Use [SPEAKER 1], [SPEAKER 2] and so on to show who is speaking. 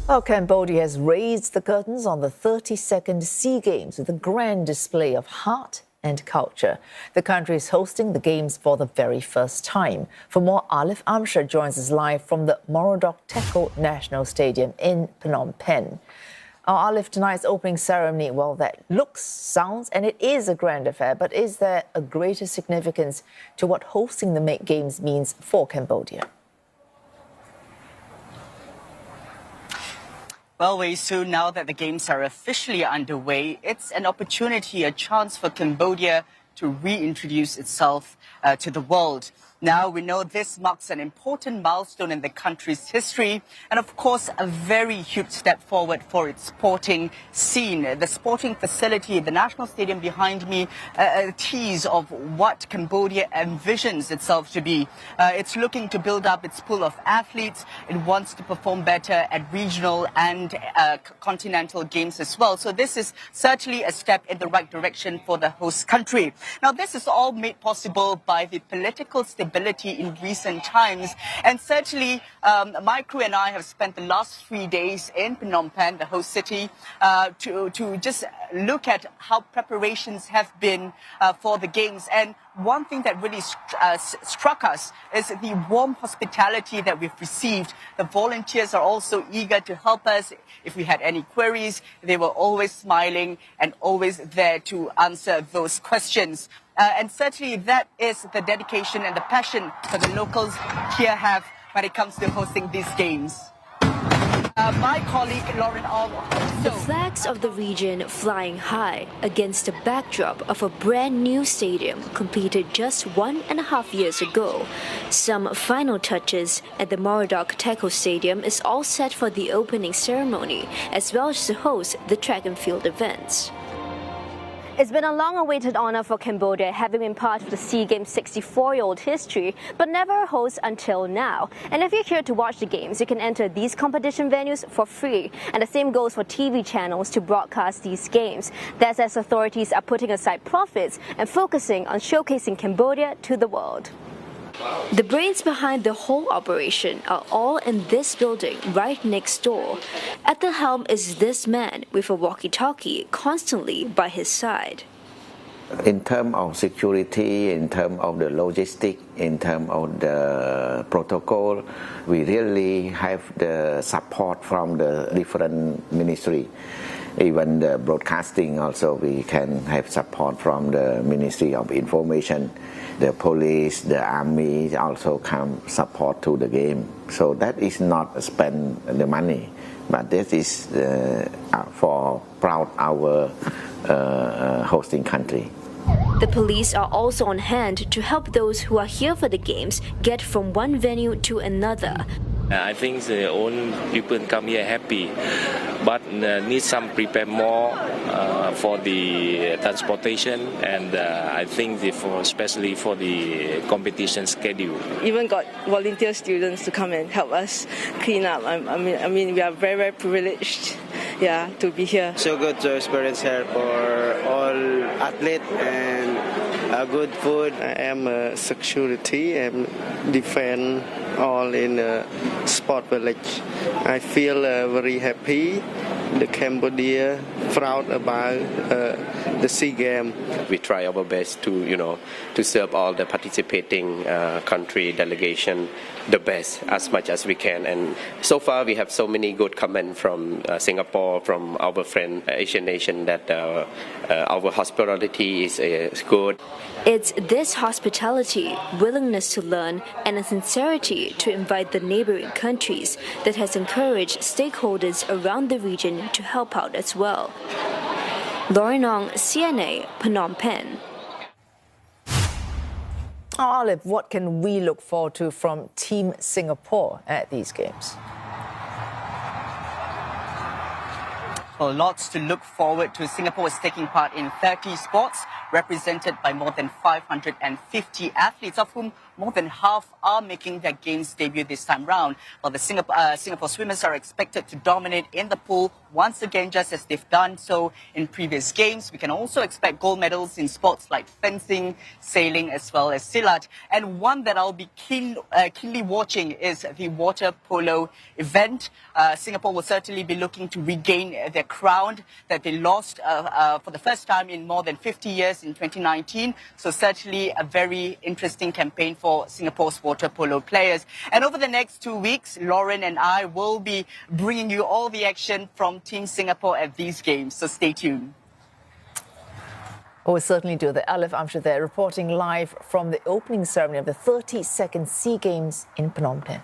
[SPEAKER 1] Well, Cambodia has raised the curtains on the 32nd SEA Games with a grand display of heart and culture. The country is hosting the Games for the very first time. For more, Alif Amshar joins us live from the Morodok Teko National Stadium in Phnom Penh. Alif, tonight's opening ceremony, well, that looks, sounds, and it is a grand affair, but is there a greater significance to what hosting the Games means for Cambodia?
[SPEAKER 2] Well, very soon now that the Games are officially underway, it's an opportunity, a chance for Cambodia to reintroduce itself to the world. Now, we know this marks an important milestone in the country's history and, of course, a very huge step forward for its sporting scene. The sporting facility, the national stadium behind me, a tease of what Cambodia envisions itself to be. It's looking to build up its pool of athletes. It wants to perform better at regional and continental games as well. So this is certainly a step in the right direction for the host country. Now, this is all made possible by the political stability in recent times. And certainly, my crew and I have spent the last 3 days in Phnom Penh, the host city, to just look at how preparations have been for the Games. And one thing that really struck us is the warm hospitality that we've received. The volunteers are also eager to help us. If we had any queries, they were always smiling and always there to answer those questions. And certainly that is the dedication and the passion that the locals here have when it comes to hosting these Games. My colleague Lauren
[SPEAKER 3] The flags of the region flying high against the backdrop of a brand new stadium completed just 1.5 years ago. Some final touches at the Morodok Teko Stadium is all set for the opening ceremony, as well as to host the track and field events.
[SPEAKER 4] It's been a long-awaited honor for Cambodia, having been part of the SEA Games' 64-year-old history, but never a host until now. And if you're here to watch the Games, you can enter these competition venues for free. And the same goes for TV channels to broadcast these Games. That's as authorities are putting aside profits and focusing on showcasing Cambodia to the world.
[SPEAKER 3] The brains behind the whole operation are all in this building right next door. At the helm is this man with a walkie-talkie constantly by his side.
[SPEAKER 5] In terms of security, in terms of the logistics, in terms of the protocol, we really have the support from the different ministry. Even the broadcasting also, we can have support from the Ministry of Information. The police, the army also come support to the game. So that is not spend the money, but this is for proud our hosting country.
[SPEAKER 3] The police are also on hand to help those who are here for the Games get from one venue to another.
[SPEAKER 6] I think the own people come here happy, but need some prepare more for the transportation, and I think especially for the competition schedule.
[SPEAKER 7] Even got volunteer students to come and help us clean up. I mean, we are very, very privileged, yeah, to be here.
[SPEAKER 8] So good to experience here for all athletes and good food.
[SPEAKER 9] I am a security and defend all in sport village. I feel very happy. The Cambodia proud about the SEA Games.
[SPEAKER 10] We try our best to serve all the participating country delegation the best as much as we can. And so far we have so many good comments from Singapore, from our friend Asian nation, that our hospitality is good.
[SPEAKER 3] It's this hospitality, willingness to learn, and a sincerity to invite the neighboring countries that has encouraged stakeholders around the region to help out as well. Lauren Ong, CNA, Phnom Penh.
[SPEAKER 1] Alif, what can we look forward to from Team Singapore at these Games?
[SPEAKER 2] Well, lots to look forward to. Singapore is taking part in 30 sports, represented by more than 550 athletes, of whom more than half are making their games debut this time round. While the Singapore swimmers are expected to dominate in the pool once again, just as they've done so in previous games. We can also expect gold medals in sports like fencing, sailing, as well as silat. And one that I'll be keenly watching is the water polo event. Singapore will certainly be looking to regain their crown that they lost for the first time in more than 50 years in 2019. So certainly a very interesting campaign for Singapore's water polo players. And over the next 2 weeks, Lauren and I will be bringing you all the action from Team Singapore at these games. So stay tuned.
[SPEAKER 1] Oh, we certainly do. The Alif Amshad there reporting live from the opening ceremony of the 32nd SEA Games in Phnom Penh.